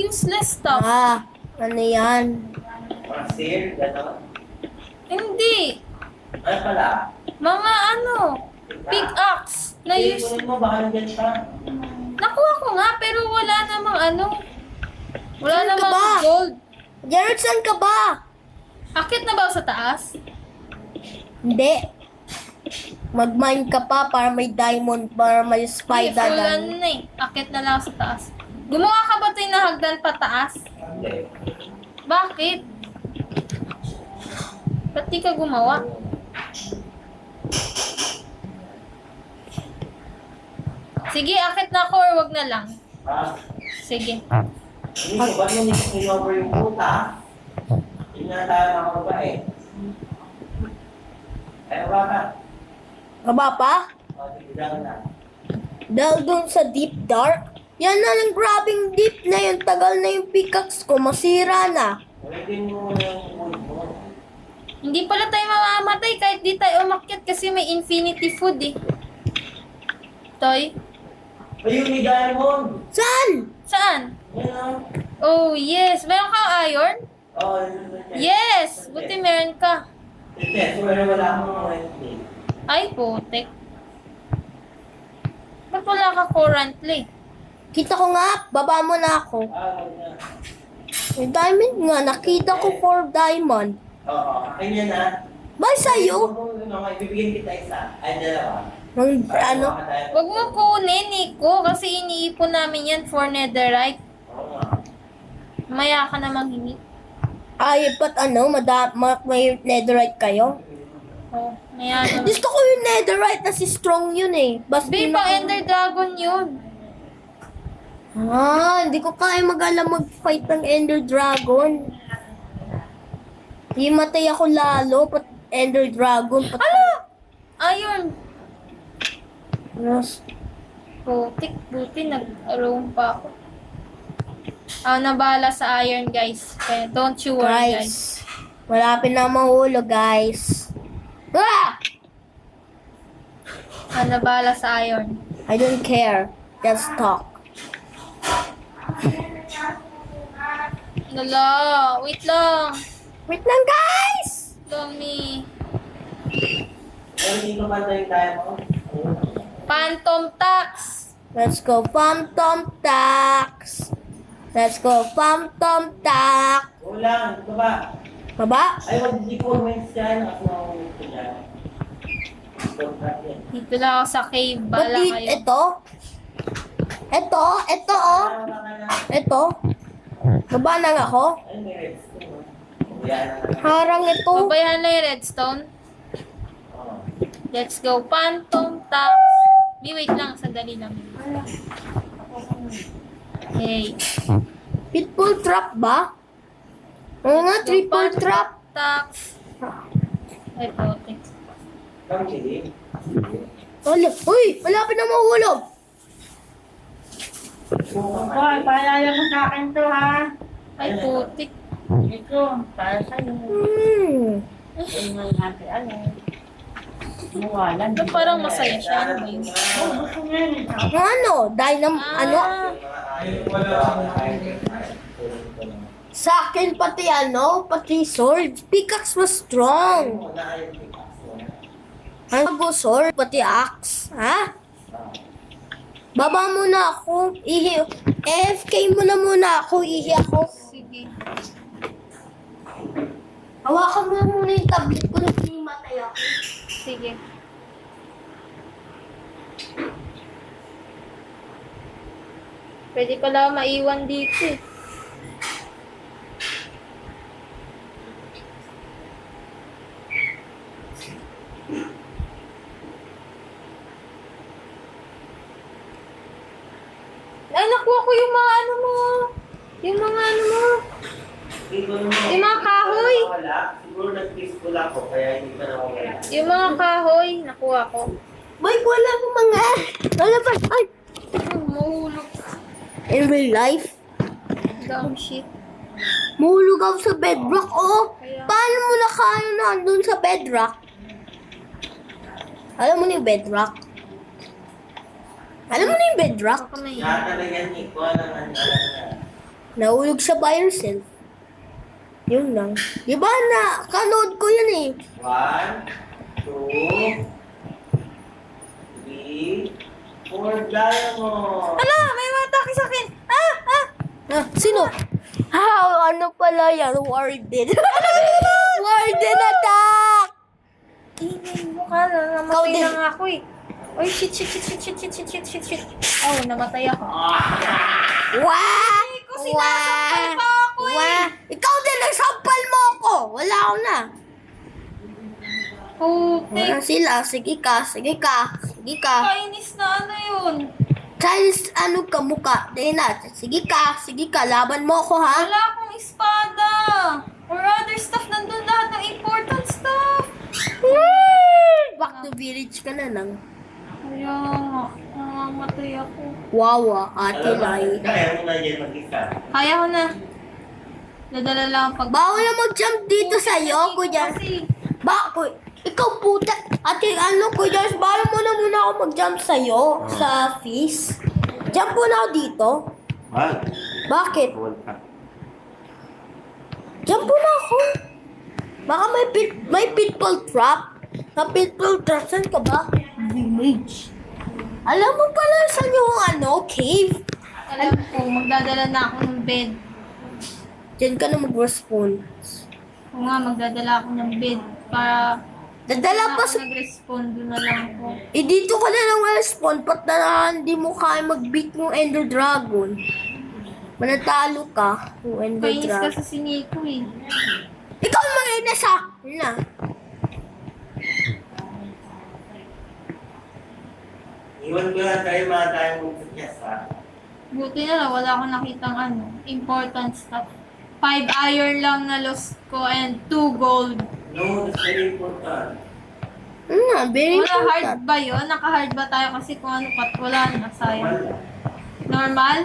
useless stuff. Ano yan? Mga seal, gano'n. Hindi. Ano pala? Mga ano, pickaxe na use. Kunin mo, baka nandiyan siya. Nakuha ko nga, pero wala namang ano. Wala Saan ka namang ba? gold. Jared, saan ka ba? Akit na ba ako sa taas? Hindi. Mag-mine ka pa para may diamond, para may Hindi, spider full na. ano na eh. Akit na lang ako sa taas. Gumawa ka ba tayo na hagdan pataas? Hindi. Bakit? Ba't di ka gumawa? Sige, akit na ako or wag na lang. Ah, Sige. hindi ko ba nung nilover yung puta? Yun nga tayo mga babae. Ayaw ba ka? Kaba pa? O, sige lang na. Dahil dun sa deep dark? Yan na ng grabing deep na yun. Tagal na yung pickaxe ko. Masira na. Ulitin mo yung food mo. Hindi pala tayo mamamatay kahit di tayo umakyat kasi may infinity food eh. Toy? Ayun, ni Diamond! Saan? Saan? Yan o. Oh, yes. Meron kang iron? Oo, yun. Yes! Buti meron ka. Hindi, wala akong Wednesday. Ay, putek. Ba't wala ka currently? Kita ko nga. Baba mo na ako. Wag na. Yung diamond nga. Nakita ko 4 diamond. Oo, akin yan ha. Bye sa'yo. Ibibigyan kita isa. Ay, dalawa. Ano? Huwag mo kunin, Nico, kasi iniipon namin yan for netherite. Oo nga. Maya ka na manghingi. Ay, ba't ano? May netherite kayo? Oh, maya na. Gusto ko yung netherite na si Strong yun eh. Basta Babe, pang Ender Dragon yun. Hindi ko kaya mag-fight ng Ender Dragon. Himatay ako lalo, Ender Dragon. Ala! Iron. Yes. Putik, buti nag-roam pa ako. Nabala sa iron, guys. Kaya don't you worry, guys. Malapit na mahulog, guys. Nabala sa iron. I don't care. Just talk. Lala, wait lang. Wait lang, guys! Dami. Pero hindi ko banda yung Diamond. Phantom tax. Let's go, Phantom Tax. Let's go, Phantom Tax. Kulang, ito ba? Baba? Ay, wag di ko wins dyan. Ako na wins ko dyan. Dito lang ako sa cave. Bala Pati kayo. ito. Ito, oh. Ito. Baba na nga ako. Ay, may redstone. Yan. Harang ito. Babayahan na yung redstone. Oo. Let's go, Phantom tax. Wait lang. Sandali lang. Hey. Pitbull trap ba? Oo nga, triple trap. Tax. Ay, putik. Come, Chili. Uy, malapit na mahulog. Hoy, paalala mo sa akin to, ha? Ay, putik. Ito, para sa'yo. Ay, may happy, ano? Muwalan. Ito parang masaya siya. Ano ba yun? Oh, gusto niya yun. Ano? Ano? Sa akin pati pati sword. Pickaxe was strong. Ano sword? Pati axe. Ha? Baba muna ako. AFK muna ako. Ihi ako. Sige. Hawakan mo muna yung tablet ko na pinimatay ako. Sige. Pwede pala maiwan dito eh. Ay, nakuha ko yung mga ano mo. Yung mga ano mo. Yung mga kahoy. Siguro nag-peaceful ako, kaya hindi pa nakawala. Yung mga kahoy, nakuha ko. Boy, wala mo mga... Wala pa. Ay! Mahulog. In real life, Dumb shit. mahulog ako sa bedrock. Oh, Kaya- paano mo nakaya nandun sa bedrock? Alam mo na yung bedrock? Alam mo na yung bedrock? Ako na yun. Lahat talaga yan, Nico, ng ano. Nahulog siya by herself. Yun lang. Di ba na, kanood ko yun eh. 1, 2, 3, 4 diamond. Ala, may matake sa akin. Ah, ah. Ah, sino? Ano pala yan? Warden. Warden attack! Ingay mo ka na. Ikaw Namatay din. na nga ako eh. Oy, shit. Oh, namatay ako. Wah! ko, sinasampal pa ako eh. Wah! Ikaw din, nagsampal mo ako. Wala ako na. Putik. Sila, sige ka. Kainis na ano yun. Chinese, ano ka mukha? Tingnan natin. Sige ka. Laban mo ako, ha? Wala akong espada. Or other stuff. Nandun lahat ng important stuff. Back to village ka na lang. Kaya nga. Namamatay ako. Wawa, ate Lai. Kaya mo na dyan mag-isa. Kaya ko na. Dadala lang ang pag... Bawal na mag-jump dito sa'yo, Kuya. Kasi, Ikaw puta. Ate, Kuya, bawal mo na muna ako mag-jump sa'yo sa fees. Jump muna ako dito. Wag. Bakit? Wag ka. Jump muna ako. Baka may pitfall trap. Sa pitfall trap, saan ka ba? Village. Alam mo pala saan yung cave? alam ko, magdadala na ako ng bed. Diyan ka na mag-respawn. Oo nga, magdadala ako ng bed. Para... Dadala pa ako sa... nag-respond, doon na lang ako. Dito ka na lang respawn. Pat na hindi mo kaya mag-beat yung Ender Dragon. Manatalo ka yung Ender Kainis Dragon. ka sa siniko eh. Ikaw ang mga inasa! Yun na. Iwan ko na tayo mga diamond sa pyesa. Buti na lang, wala akong nakitang important stuff. 5 iron lang na lost ko and 2 gold. No, that's very important. Very Wala hard important. ba yun? Naka-hard ba tayo? Kasi kung ano pat, wala na, sayang. Wala. Normal?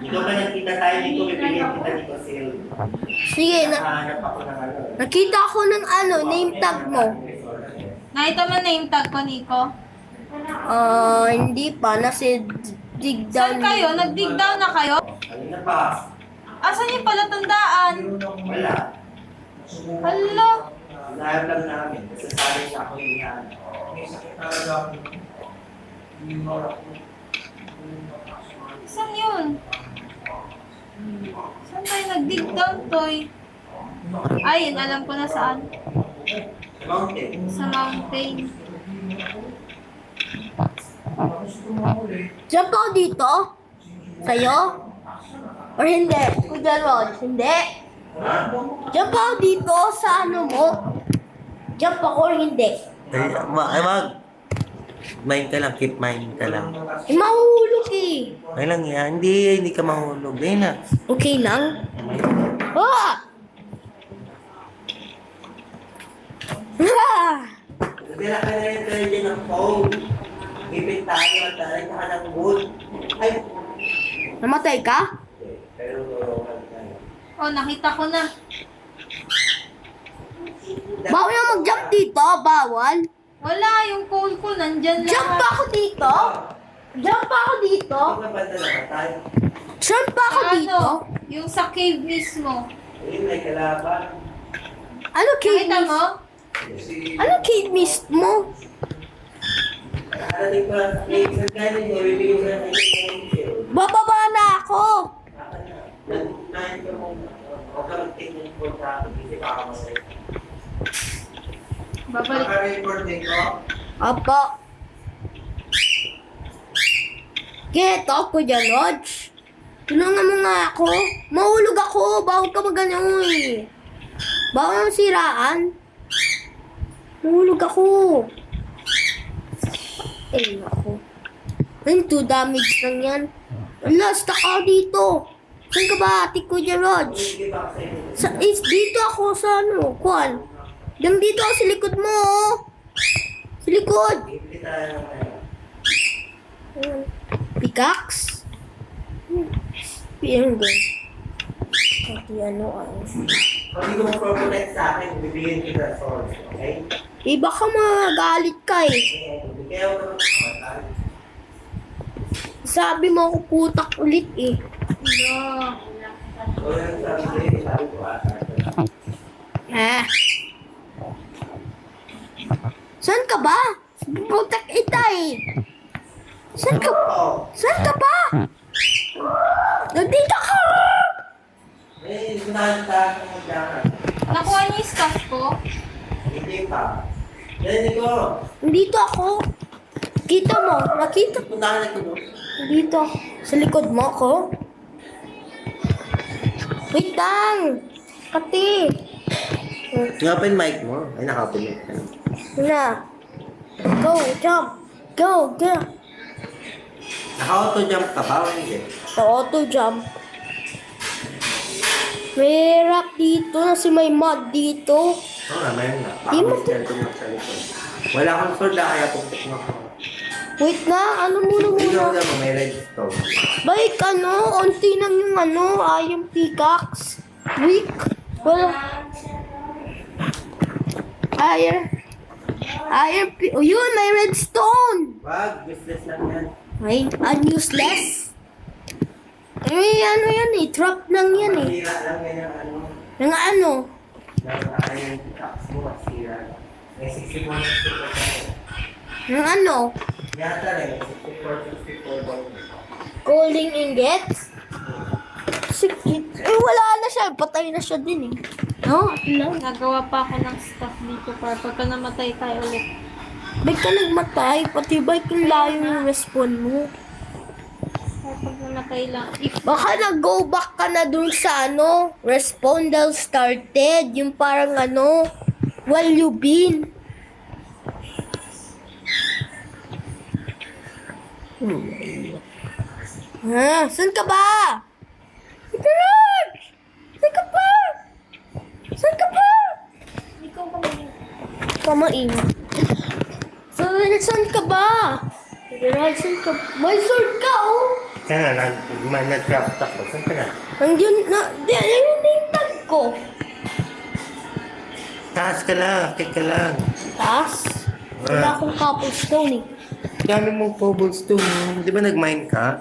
Ikaw ba nakita tayo dito, bibigyan kita dito sale. Sige, Nakahanap ako ng ano. nakita ko ng name tag mo. Nakita mo name tag ko, Nico? Hindi pa. Nasa dig down. Saan kayo? Nag-dig down na kayo? Kanina pa. Asan yung palatandaan? Wala. Hala! Lahat lang namin. Kasi sabi siya ako yung inaano. Saan yun? Saan tayo nag-dig down, Toy? Ay, yun, alam ko na saan. Sa mountain. Sa mountain. Jump ako dito? Sa'yo? Or hindi? Kuya Rod, hindi? Ha? Jump ako dito sa mo? Jump ako or hindi? Mag. Mind ka lang, keep mind ka lang. Mahulog eh. Ay lang yan, hindi ka mahulog. Ayun na. Okay lang? Ah! Ah! Dila ka na rin tayo dyan ng phone. Ipit tayo at tayo ka ng wood. Ay! Namatay ka? Pero, tayo. Oh, nakita ko na. Bawal na mag-jump dito? Bawal? Wala, yung coal ko nandyan Jump lahat. ako dito? Jump ako dito? Ikaw na ba talaga tayo? Jump ako dito? Yung sa cave mismo. Ayun, may kalaban. Ano cave Nakita mist? mo? Ano cave mist mo? Nakarating ko lang sa place. Nagkano nyo, bibigyan ko lang kayo ng shield. Bababa na ako. Nagkunahin ko muna. Huwag ka mag-take ng phone sa akin. Kasi baka masaya. Babalik. Naka-recording ko. Apo. Get up ko dyan, Lodge. Tulungan mo nga ako. Mahulog ako. Bawal ka magano eh. Bawal ang siraan. Mahulog ako. Ay, ako. Ayun, 2 damage lang yan. Wala, stuck ako dito. Saan ka ba, ate ko dyan, Lodge? Hindi ba kasi? Dito ako sa Kwan. Dito ako sa likod mo, oh. Sa likod. Bibili tayo ng ano. Pickaxe? Piang gan. Pati Kung hindi ko mo protect sa akin, bibigyan kita sword. Okay? baka magalit ka eh. Kaya ako naman. Sabi mo ako putak ulit eh. Yeah. Sabi ko, Saan ka ba? Putak ita eh. Saan ka? Saan ka ba? Nandito ka! Nakuha niyo yung stuff ko? Hindi pa. Narinig ko. Nandito ako. Kita mo? Nakita? Punta ka na ito. Dito. Sa likod mo ako. Wait lang. Kati. I-open mic mo. Ay, naka-open mic. Na. Go, jump. Go, go. Naka-auto jump ka ba o hindi? Sa auto jump. May rock dito na si may mud dito. Oo nga, mayroon na. Di mo- Baka may sa likod. Wala akong sword kaya pupunta mo ako. Wait na, ano muna Hindi muna? mo, may redstone. Balik onti lang yung yung pickaxe. Weak. Wala. Oh yun, may redstone. Wag, useless lang yan. Ay, useless. Ay, ano yan eh, trap lang yan eh. Masira lang yan yung ano. Yung ano? Yung pickaxe mo, masira lang. May 64. Yung ano? Yata rin, 64. Calling ingots? Wala na siya. Patay na siya din eh. No? Lang. Nagawa pa ako ng stuff dito para pagka namatay tayo ulit. Ba't ka nagmatay? Pati ba kung layo yung respawn mo? Para pag namatay lang. If Baka nag-go back ka na dun sa respawn dahil started. Yung parang while you been. Saan ka ba? George! Saan ka ba? Saan ka ba? ikaw kami. Kamain. Saan ka ba? Gerald, saan ka? May sword ka, oh! Kaya nga, nag-craft ako. Saan ka na? Nandiyan na, yung name tag ko. Taas ka lang, akit ka lang. Taas? Wala akong cobblestone eh. Dami mong cobblestone. Di ba nag-mine ka?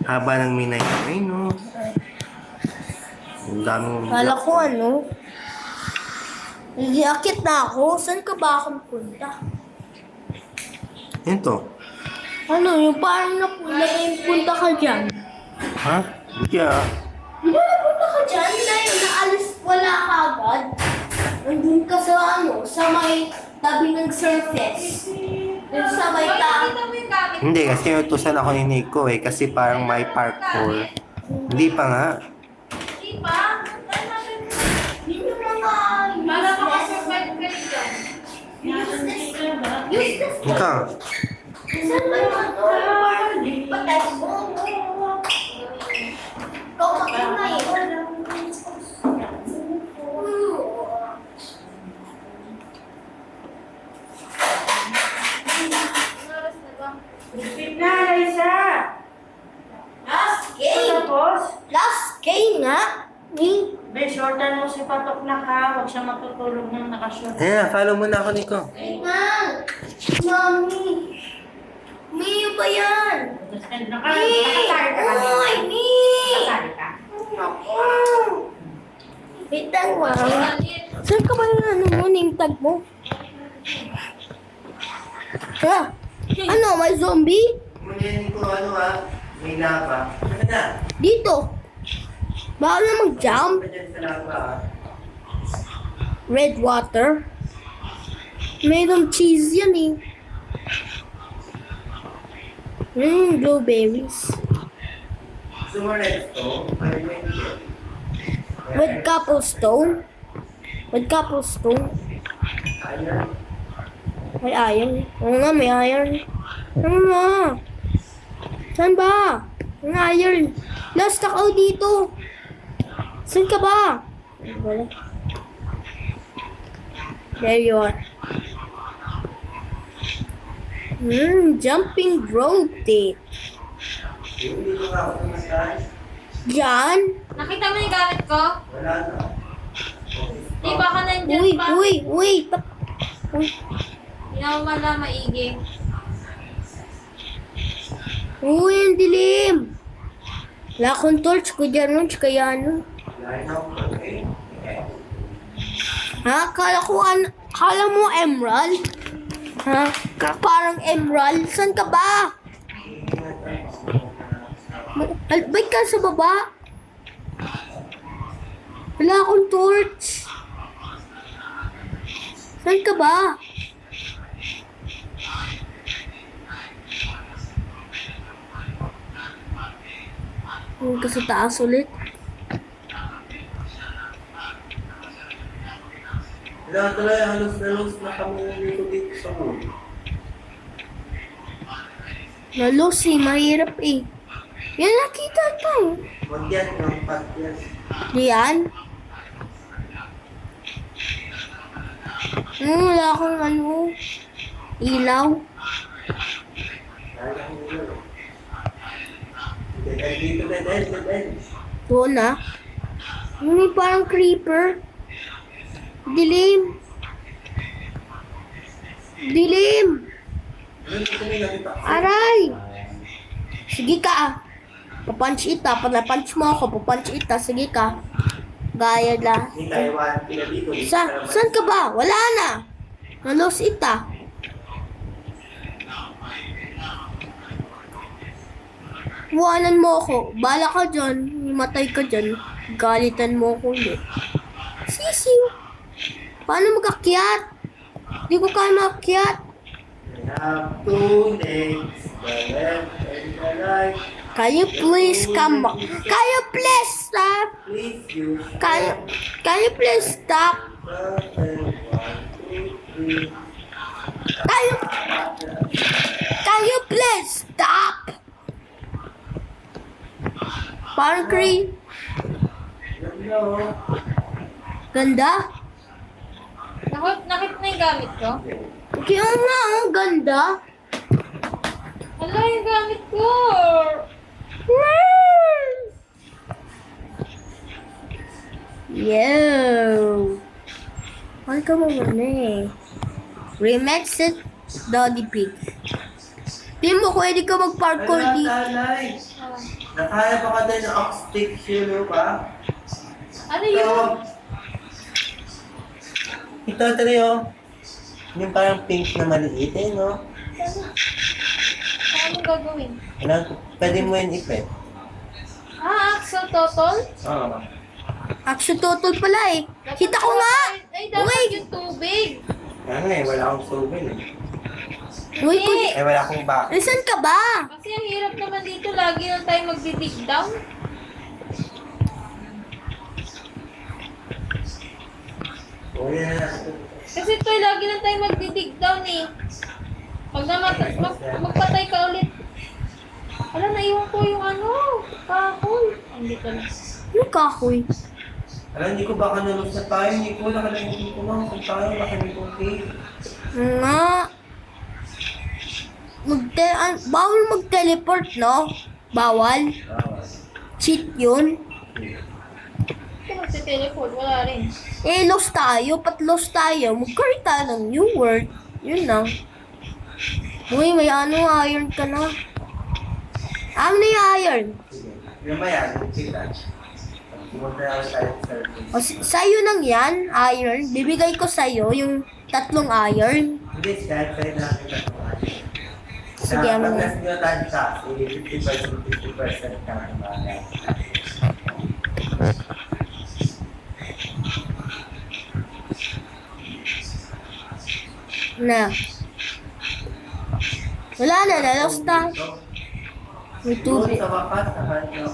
Haba ng minay ka. Ay, no. Ang dami mong Kala blocks. ko Nag-iakit na ako. Saan ka ba akong punta? Yan to. Yung parang punta ka dyan. Ha? Hindi ah. Di ba napunta ka dyan? Dahil naalis wala ka agad. Nandun ka sa may tabi ng surface. Dun sa may tabi. Nakita mo yung gamit Hindi, kasi utusan ako ni Nico eh. Kasi parang may parkour. Hindi pa nga. Di ba? Ano natin? Yun yung mga Para useless. makasurvive ka rin dyan. Useless. Ikaw. Saan ba yung parang patay mo? Ikaw na eh. Oras na ba? Repeat na, Liza! Last game. Tapos, Last game nga. may shortan mo si Patok na ka. Huwag siya matutulog ng nakashort. Ayan, follow mo na ako, Nico. Wait na. Mami. May ba yan? Nakasali ka kami. Oy, Mi. Nakasali ka. Naku. Wait lang, ma'am. Saan ka ba yung name tag mo? Ha? May zombie? Muna Nico, ano ah? May lava. Saan na? Dito. Bawal na mag-jump. Pa dyan sa lava ah. Red water. Mayroong cheese yan eh. Blueberries. Gusto mo redstone? Ay, may hindi. With cobblestone. With cobblestone. Ayan. May iron. Oo nga, may iron. Ano nga? Saan ba? May iron. Last ako dito. Saan ka ba? Wala. There you are. Jumping rotate. Hindi ko nga ako kumakas. Diyan? Nakita mo yung gamit ko? Wala na. Di ba ka nandyan Uy, pa? uy, uy. Uy, Hindi ako wala maigi. uy, ang dilim. Wala akong torch, Kuya Ronch, kaya ano. Line up, okay? Ha? Kala mo emerald? Ha? Parang emerald? Saan ka ba? Ba't ka sa baba? Wala akong torch. Saan ka ba? Huwag ka sa taas ulit. Wala talaga, halos na kami dito sa mood. Lalos eh, mahirap eh. Yan nakita tayo. Huwag yan, ng pat yan. Diyan? Wala akong ano. Ilaw. Dahil ako nila. Dead dito, dead end. Doon na. May parang creeper. Dilim. Dilim. Ano dito may nakita? Aray. Sige ka ah. Papunch ita. Pag-punch mo ako, papunch ita. Sige ka. Gaya la. Hindi tayo pila dito. Saan ka ba? Wala na. Nalos ita. Iwanan mo ako. Bala ka dyan. Matay ka dyan. Galitan mo ako ulit. Sisiw. Paano mag-akyat? Di ko kaya mag-akyat. We have two legs, the left and the right. Can you please come back? Can you please stop? Please use Can you please stop? and 1, 2, 3. Can you please stop? Parang creep. Hello. Ganda? Nakita na yung gamit ko? Kaya nga, ang ganda. Hala, yung gamit ko! Yo. Ano ka mo eh? Remix it, Doddy Pig. Di mo, pwede ka mag-parkour di. Talay. Nakaya pa ka din ng ox stick, sino ba? Ano yun? Ito, Trio. Yung parang pink na maliit eh, no? Ano gagawin? Pwede mo yun ipet. Axel Totol? Oo. Action total pala eh. Kita ko nga. Ay, dapat Uy. yung tubig. Kaya nga eh, wala akong subil eh. Uy, Eh, wala akong back. Nasaan ka ba? Kasi ang hirap naman dito, lagi lang tayo magdi-dig down. Oo, yan na. Kasi ito, lagi lang tayo magdi-dig down eh. Pag magpatay ka ulit. Wala, naiwan ko yung ano, kahoy. Andito na. Ano kahoy? Alam, hindi ko baka nalog sa tayo. Hindi ko nakalimutin ko lang kung tayo nakalimutin cake. Nga. Bawal mag-teleport, no? Bawal. Cheat yun. Ito magte-teleport, wala rin. Eh, lost tayo. Lost tayo. Mag-create tayo ng new world. Yun lang. Uy, may ano, iron ka na. Ano na yung iron? Yung maya, yung kita. Pumunta na tayo sa service. O, sa'yo nang yan, iron. Bibigay ko sa'yo yung 3 iron. Hindi, kahit sa'yo natin na Sige, ano na. Pag nyo tayo sa 50% ka ng bagay. Na. Wala na, lost na. May tubig. Sa wakas, nahan nyo.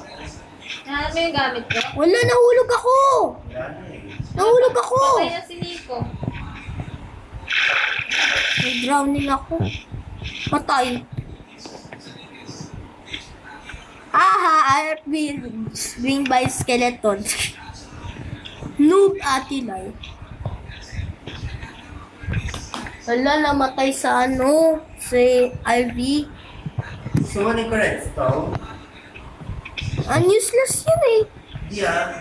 Nahanap mo yung gamit ko? Wala, nahulog ako. Wala na eh. Nahulog ako. Patay na si Nico. May drowning ako. Patay. Aha, I'm being by skeleton. Noob atilay. Wala, namatay sa ano, si Ivy. So, ano yung redstone? Useless yun eh. Hindi ah.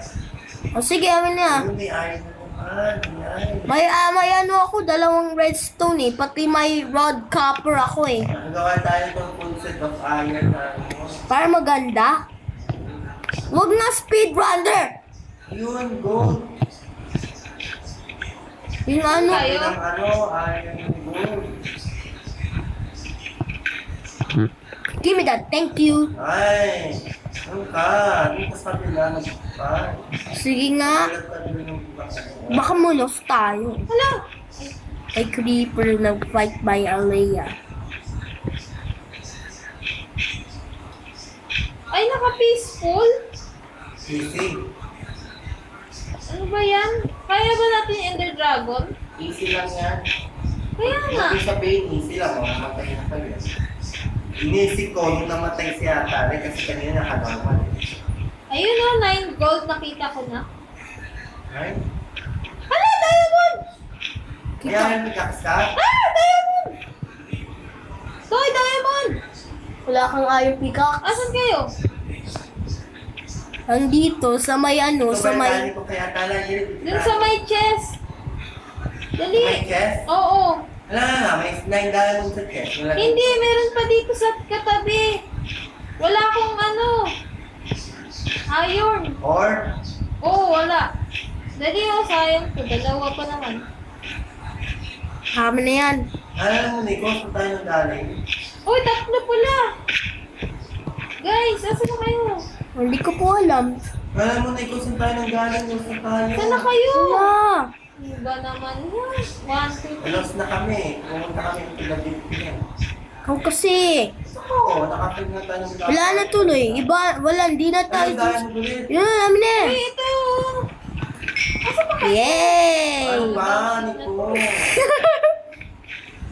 O sige, amin na. Yung may iron mo. May ano ako, dalawang redstone eh. Pati may rod copper ako eh. Nagawa tayo itong full set of iron na ano. Para maganda. Wag na speedrunner. Yun, gold. Yung ano. Tayo? Ng ano, iron gold. Give me that, thank you. Ay, ano ka? Dito sa kabila nagpapay. Sige nga. Baka mulos tayo. Hala! Ay, creeper nag-fight by Alea. Ay, naka-peaceful? Easy. Ano ba yan? Kaya ba natin yung Ender Dragon? Easy lang yan. Kaya nga. Hindi sabihin, easy lang. Mamatay na kayo. Inisip ko, nung namatay si Atari kasi kanina nakalaman. Ayun o, 9 gold nakita ko na. Ay? Hala, diamond! Kaya yung pikaksa? Ah, diamond! Toy, diamond! Wala kang iron pickaxe. Asan kayo? Andito, sa may ano, sa may... ko kaya Atari. Dun sa may chest. Dali. May chest? Oo. Wala nga, may 9 diamond sa chest. Wala. Hindi, meron pa dito sa katabi. Wala akong ano. Iron. Or? Oo, wala. Dali oh, sayang to. Dalawa pa naman. Hama na yan. Alam mo, Nico, saan tayo nang galing? Uy, tatlo pala. Guys, asan na kayo? Hindi ko po alam. Alam mo, Nico, saan tayo nang galing? Saan tayo? Saan na kayo? Wala. Iba naman yan. 1, 2, 3. Alos na kami. Pumunta kami ng Philadelphia. Ikaw kasi. Oo, nakapag na tayo ng Wala na tuloy. Iba, wala, hindi na tayo. Ano diamond ulit? Yun na namin eh. Uy, ito. Asan ba kayo? Yay! Ano ba, Nico?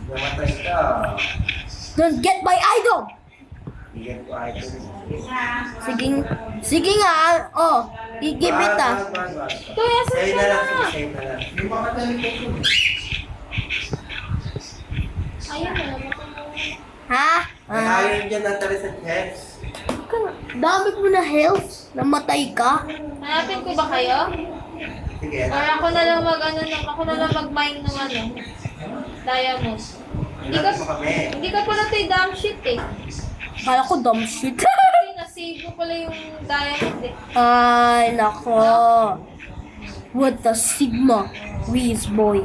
Namatay ka. Don't get my idol! Bigyan ko item. Sige nga, oh, i-give it ah. Toy, asan Sa'yo siya na lang, na? sa'yo na lang. Hindi pa katalit ko. Ayun na naman. Ha? May iron dyan na tali sa chest. Dami mo na health. Namatay ka. Hanapin ko ba kayo? Sige. Or ako na lang mag-mine ng ano, diamond. Hanapin mo kami. Hindi ka pala tayo damn shit eh. Kala ko dumb shit. Kasi nasave ko pala yung diamond eh. Ay, nako. What the Sigma Whiz boy.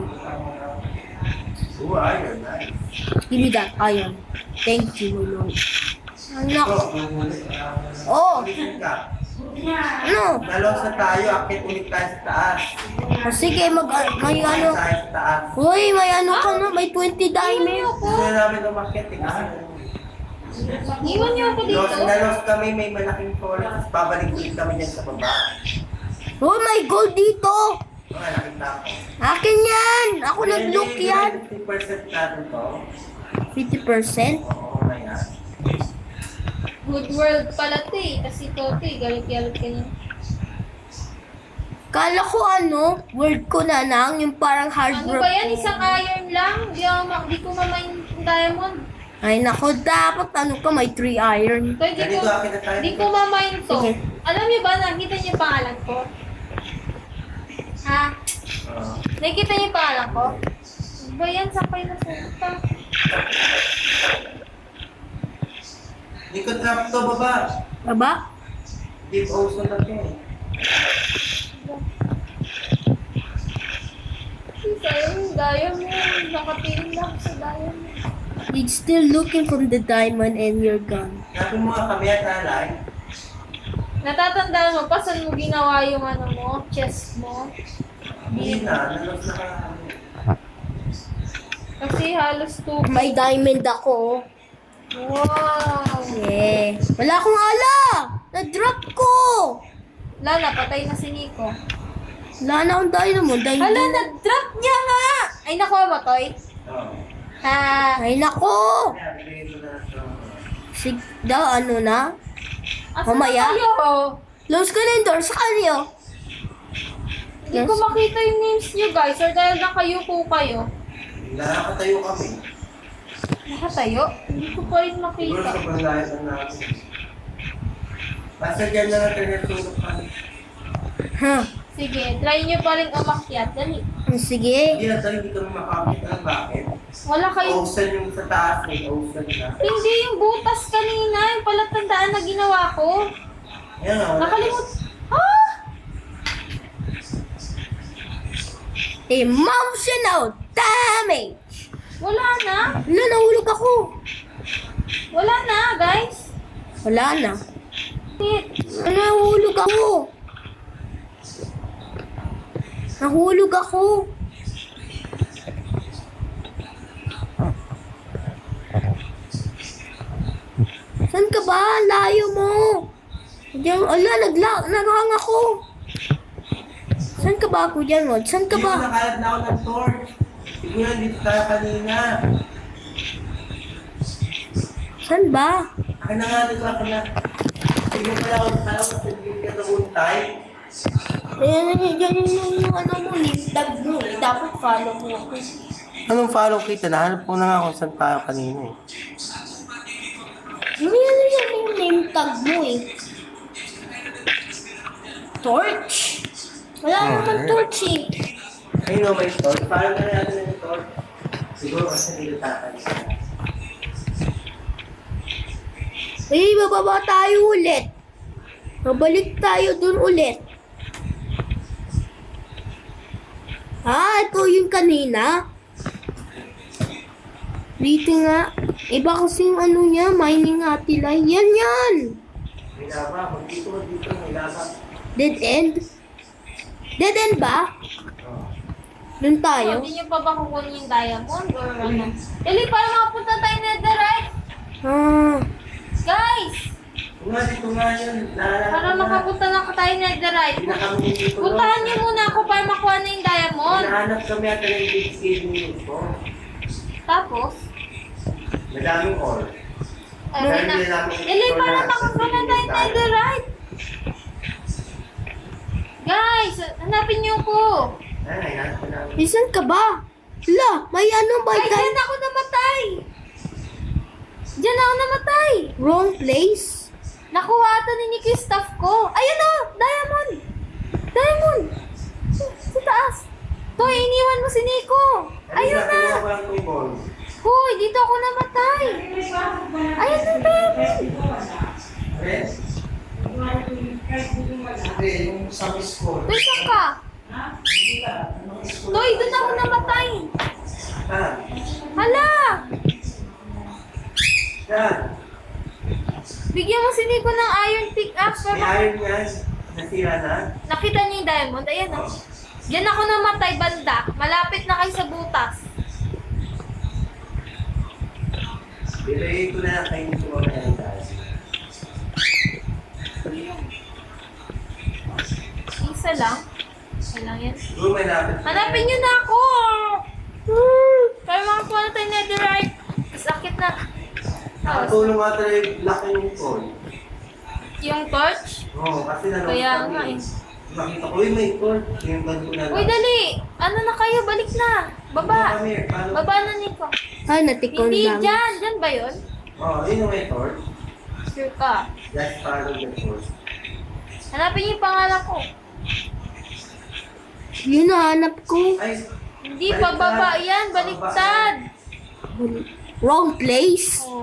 Oo, iron. Nice. Give me that iron. Thank you, my lord. Ay, So, nako. ulit. Oh, Ulitin ka. ano? Nalos na tayo. Akit ulit tayo sa taas. O sige, may ano. Tayo sa taas. Uy, may ano ka na. May 20 diamond. Gusto na namin umakit eh. Kasi Iwan niyo ako dito. nalos kami, may malaking forest. Babalik ulit kami dyan sa baba. Oh, may gold dito. Mga nakita ko. Akin yan. Ako nag-look yan. 50% natin to. 50%? Oo, may yan. Good world pala to eh. Kasi to eh, galit-galit ka na. Kala ko ano, word ko na lang, yung parang hard Ano work. ba yan? Isang iron lang? Di ko mamine yung diamond. Ay nako, dapat ano ka, may 3 iron. So, Ganito akin na tayo. di ko mamine to. Sige. Alam niyo ba, nakita niyo yung pangalan ko? Ha? Oo. Nakita niyo yung pangalan ko? Ano ba yan? Saan kayo napunta? Hindi ko trap to, baba. Aba? Deep ocean na to eh. Sayang yung diamond. Nakatingin lang sa diamond. It's still looking from the diamond and you're gone. Sabi mo nga kami at alay. Natatandaan mo pa saan mo ginawa yung ano mo, chest mo? Hindi na, nalos na kami. Kasi halos 2. May diamond ako. Wow! Yeah. Wala akong ala! Na-drop ko! Wala, napatay na si Nico. Wala na akong diamond. Hala, na-drop niya nga! Ay, nakuha mo, Toy? Oo. Ha? Ay nako! Kaya, bigay ko na ito. Daw, ano na? Asan Mamaya? na kayo? Close ko na yung door sa kanyo. Hindi ko makita yung names niyo, guys. Or dahil nakayuko kayo. Nakakatayo kami. Nakatayo? Hindi ko pa rin Siguro makita. sobrang lahat na namin. Basta dyan na natin natulog kami. Huh. Sige, try nyo pa rin umakyat. Dali. Sige. Hindi na tayo, hindi kami makakit. Ano, bakit? Wala kayo. Ocean yung sa taas eh. Ocean na. Hindi yung butas kanina. Yung palatandaan na ginawa ko. Yan nga. wala. Nakalimut. Ah! Emotional damage. Wala na. Wala, nahulog ako. Wala na, guys. Wala na. Wait. Nahulog ako. Nahulog ako. Saan ka ba? Layo mo. Diyan, naghang ako. Saan ka ba ako dyan, Rod? Saan ka Dito ba? nakalat na ako ng torch. Siguro dito tayo kanina. Saan ba? Akin na nga dito, akin na. Sige pala ako, kala ko sa dito ka nabuntay. Yan yung ano mo, tag mo. Dapat follow mo ako. Anong follow kita? Nahanap ko na nga kung saan tayo kanina eh. Yan yung name tag mo eh. Torch? Wala naman torch eh. Ayun o, may torch. Parang na natin yung torch. Siguro kasi dito tayo. Bababa tayo ulit. Babalik tayo dun ulit. Ito yung kanina. Dito nga. Iba kasi yung ano niya, mining atilay. Yan. May laba. Kung dito, may laba. Dead end? Dead end ba? Oh. Dun tayo? Hindi nyo pa ba kukunin yung diamond? Or ano? Dali, para makapunta tayo netherite. Guys! Dito nga yun. Para makapunta na tayo netherite. Puntahan nyo muna ako para makuha na yung diamond. Hinahanap kami at ng big cave nito. Tapos, Madaming ore. ayun na. Dali, para makakuha na tayo netherite. Guys, hanapin nyo ko. Ay, hanap ko namin. Isan ka ba? Hala, may ano ba? Ay, dyan ako namatay. Dyan ako namatay. Wrong place? Nakuha ata ni Nicky yung stuff ko. Ayun o! Diamond! Diamond! Sa taas. Toy, iniwan mo si Nico. Ayun na. Kinuha ko lang itong ball. Hoy, dito ako namatay. Ayun na, diamond. Red? Hindi, yung sa miss ko. Toy, saan ka? Toy, doon ako namatay. Ah, Hala! yan. Bigyan mo si Nico ng iron pickaxe. May iron yan. Nasira na. Nakita niyo yung diamond? Ayan o. Diyan ako namatay, banda. Malapit na kayo sa butas. Bilay ko na kayo nito mga yan guys. Isa lang. Isa lang yan. Siguro may lapit. Hanapin niyo na ako! Kaya makakuha na tayo netherite. Sakit na. Nakatulong nga talaga yung laki yung phone. Yung torch? Oo, kasi nanonood Kaya kami. nga eh. Nakita ko, uy, may phone. Yung bag ko na lang. Uy, dali! Ano na kayo? Balik na! Baba! Kami, paano? Baba na, Nico. Ay, natikon Hindi lang. dyan! Dyan ba yun? Oo, yun yung may torch. Sure ka. Just follow the torch. Hanapin niyo yung pangalan ko. Yun nahanap ko. Ay, Hindi, pababa yan. Baliktad. Wrong place? Oh.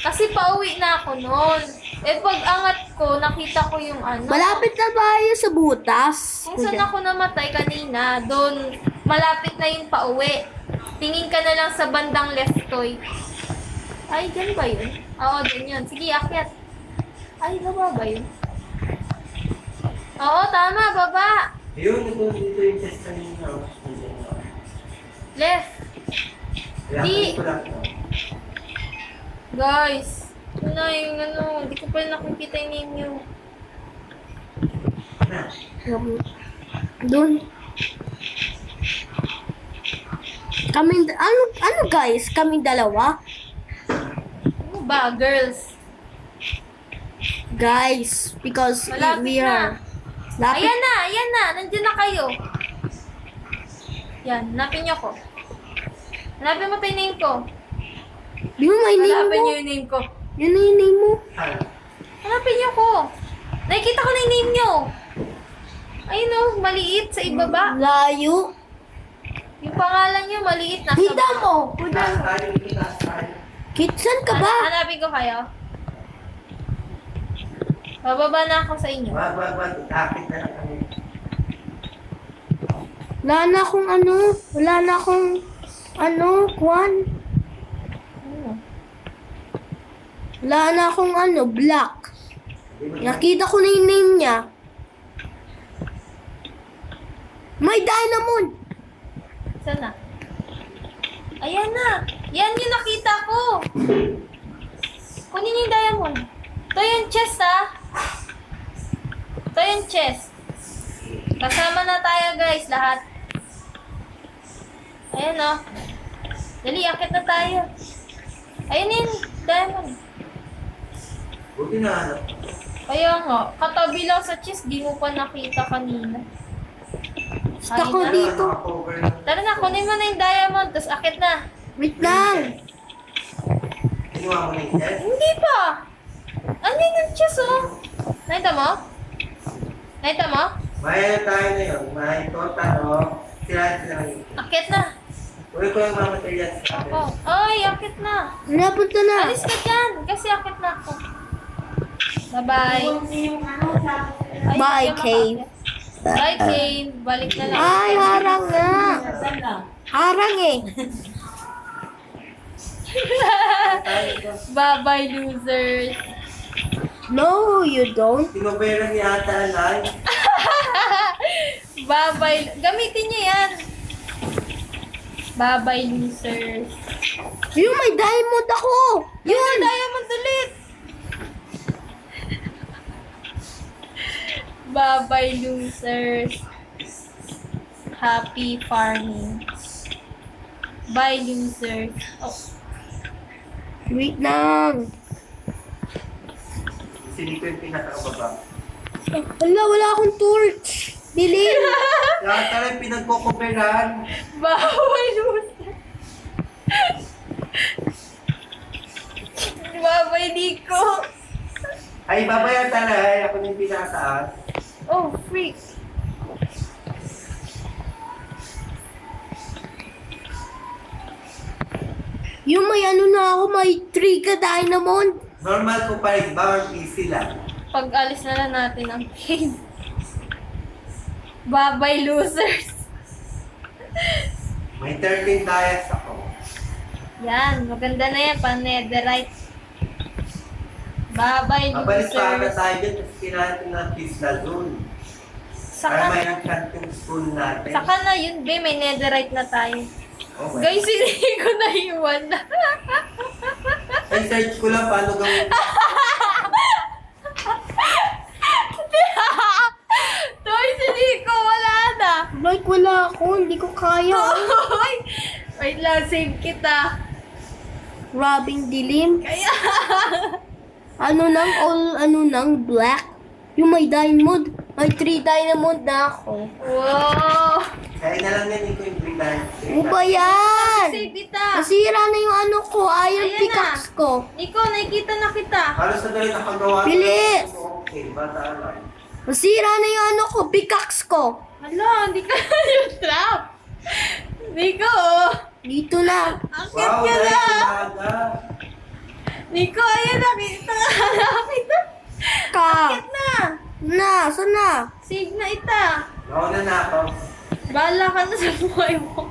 Kasi pauwi na ako noon. Eh, pag angat ko, nakita ko yung ano. Malapit na tayo sa butas. Kung saan ako namatay kanina, doon, malapit na yung pauwi. Tingin ka na lang sa bandang left, Toy. Ay, dyan ba yun? Oo, dyan yun. Sige, akyat. Ay, baba ba yun? Oo, tama, baba. yun, dito yung test kanina. Left. Kaya Di. ko lang. Guys, yun na yung ano, hindi ko pa nakikita yung name nyo. Na. Doon. Ano guys? Kaming dalawa? Ano ba, girls? Guys, because Malapit we are... Lapit. Ayan na, nandiyan na kayo. Yan, hanapin nyo ko. Hanapin mo tayo name ko. Di mo may name Hanapin mo? nyo yung name ko. Yun na yung name mo. Ah, Hanapin nyo ko. Nakikita ko na yung name nyo. Ayun o, maliit sa ibaba. Layo. Yung pangalan niya maliit nasa Kita baba. mo. Taas tayo, taas tayo. Kitsan ka ba? Hanapin ko kayo. Bababa na ako sa inyo. Wag. Akit na lang kami. Wala na akong ano. Wala na akong ano, kwan. Ano? Wala na akong ano, black. Nakita ko na yung name niya. May diamond. Saan na? Ayan na. Yan yung nakita ko. Kunin niyo yung diamond. Ito yung chest ah. Ito yung chest. Kasama na tayo guys, lahat. Ayan o. Dali, akit na tayo. Ayun yung diamond. Buti na ano. Kaya nga, katabi lang sa chest, di mo pa nakita kanina. Basta ko Ayun na. dito. Naka-cover na. Tara na, kunin mo na yung diamond, tapos akit na. Wait lang. Kinuha mo na yung chest? Hindi pa. Ano yung chest oh? Nakita mo? Nakita mo? May tayo na yun. May total, oh. Sila yun. Akit na. Uy ko yung mga materials sa atin. Ako. Ay, akit na. Napunta na. Alis ka dyan, kasi akit na ako. Bye-bye. Yung ano, sa... Ay, Bye, hindi ka Cave. makaakyat. Bye, Cave. Balik na lang. Ay, harang nga. Saan lang? Harang eh. Bye-bye, losers. No, you don't. Tinobera ni ata alive. Bye-bye. Gamitin niyo yan. Bye-bye, losers. Yung may diamond ako. Yun! Diamond ulit! Bye-bye, losers. Happy farming. Bye, losers. Oh, Wait lang. Sili ko yung pinakababa. Wala akong torch. Bilhin. Lahat tayo pinagkukuperan. bye, losers. Bye-bye, Nico. Ay, babaya tayo. Ako yung pinataas. Oh, freak. Yung may ano na ako, may 3 ka diamond. Normal ko pa rin. Bawal easy lang. Pag-alis na lang natin ang cave. Bye-bye, losers. May 13 dias ako. Yan, maganda na yan, pan-netherite. Bye-bye, Mabalik pa agad losers. tayo dyan kasi kailangan natin ng pizza zone. Para Saka, may enchant yung spoon natin. saka na yun, be, may netherite na tayo. Oh, my. Guys, hindi ko na iwan na. Ay, search ko lang paano gawin. Toy, hindi ko, wala na. Like, wala ako. Hindi ko kaya. Toy! Wait lang, save kita. Robing dilim. Kaya, Ano nang black. Yung may diamond. May 3 diamond na ako. wow. Kaya na lang yan ko yung brindan. Ano ba yan? Save kita. Nasira na yung ano ko. Iron Ayan pickaxe ko. Nico, nakikita na kita. Halos na dali nakagawa. Bilis! Okay, bata lang. Nasira na yung ano ko. Pickaxe ko. Hala, hindi ka yung trap. Nico, Dito na. akit Wow, ka dahil na. umaga. Nico, ayan, nakita nakita. Ka. Akit na. Saan na? Save na ita. Nauna na ako. Bahala ka na sa buhay mo.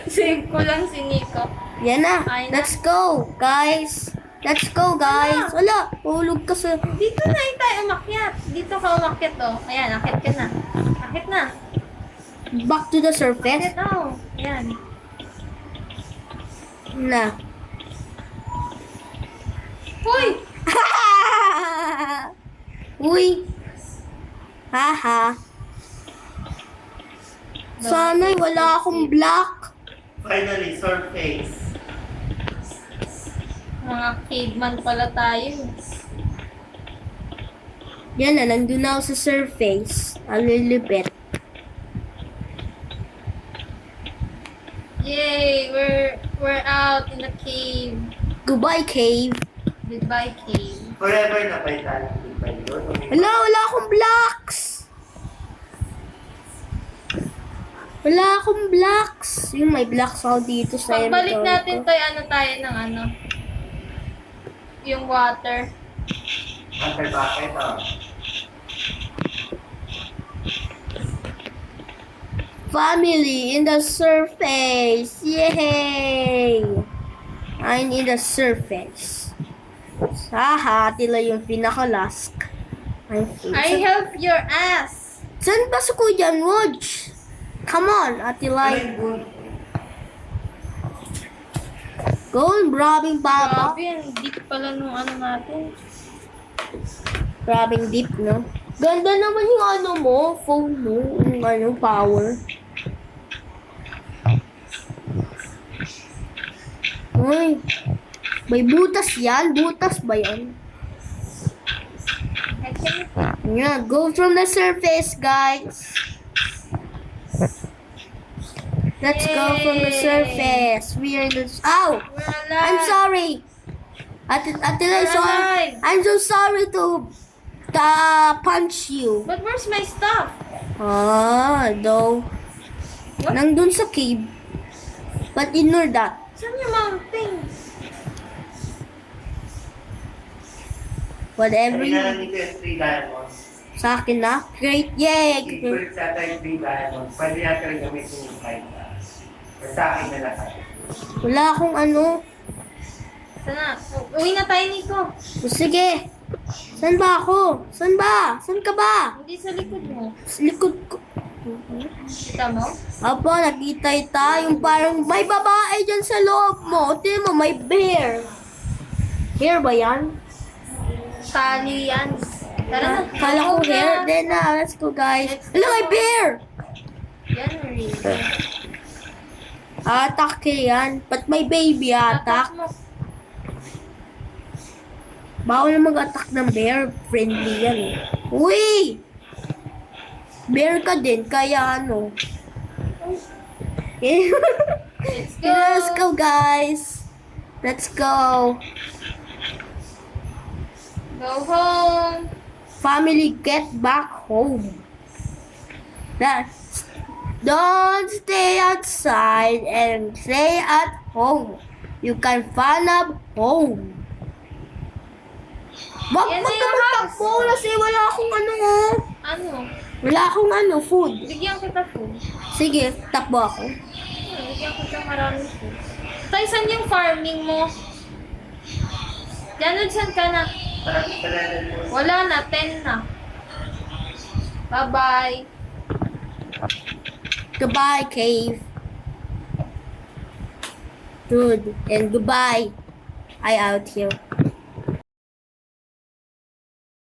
Save ko lang si Nico. Yan na. Ay na. Let's go, guys. Let's go, guys. Wala. Hulog ka sa... Dito na ita, umakyat. Dito ka umakyat, oh. Ayan, akit ka na. Akit na. Back to the surface. Akit, oh. Ayan. Na. Hoy! Uy. Haha. Sana'y wala akong black. Finally, surface. Mga caveman pala tayo. Yan na, nandun na ako sa surface. Alilipit. Yay! We're out in the cave. Goodbye, cave. Goodbye, cave. Forever na pa yung tayo. Di ba yun? Wala akong blocks. Wala akong blocks. Yung may blocks ako dito sa Pagbalik inventory natin ko. tayo, ano tayo ng ano? Yung water. Antay bakit ah? Family in the surface. Yay! I'm in the surface. Haha, tila yung pinaka-last. I help your ass. Saan ba si Kuya Nodge? Come on, Ate Lai. Go on, brabing papa. Grabe, ang deep pala nung ano natin. Brabing deep, no? Ganda naman yung ano mo, phone mo, yung ano, power. Uy, may butas yan? Butas ba yan? Yeah, go from the surface, guys. Let's go from the Yay. surface. We are in the... Ow! We're alive. I'm sorry. Ate Lai, We're alive. I'm so sorry to punch you. But where's my stuff? Though. What? Nandun sa cave. But ignore that. Saan yung mountain? Whatever Kailangan you... nito yung 3 diamonds. Sa akin na. Great. Yay! Equal sa tayo 3 diamonds. Pwede natin rin gamitin yung 5 na. Or sa akin na lahat. Wala akong ano. Sana. Uwi na tayo, Nico. O, sige. Saan ba ako? Saan ba? Saan ka ba? Hindi sa likod mo. Sa likod ko. Kita mo? Aba, nakita yung parang may babae dyan sa loob mo. Tingnan mo, may bear. Bear ba yan? Tali yan. Tara na. Kala ko Go na. hair. Then na, let's go guys. Let's Hello, go. may bear! Yan, really. Attack yan. Ba't may baby attack? mo. Bawal na mag-attack ng bear. Friendly yan eh. Uy! Bear ka din, kaya ano. Let's go. Let's go guys. Let's go. Go home. Family, get back home. Don't stay outside and stay at home. You can find a home. Wag Yan mo na yung takbo kasi wala akong ano. Ano? Wala akong ano, food. Bigyan kita food. Sige, takbo ako. Bigyan kita maraming food. Tay, saan yung farming mo? Janod, saan ka na? Wala na, 10 na. Bye-bye. Goodbye, cave. Good. And goodbye. I out here.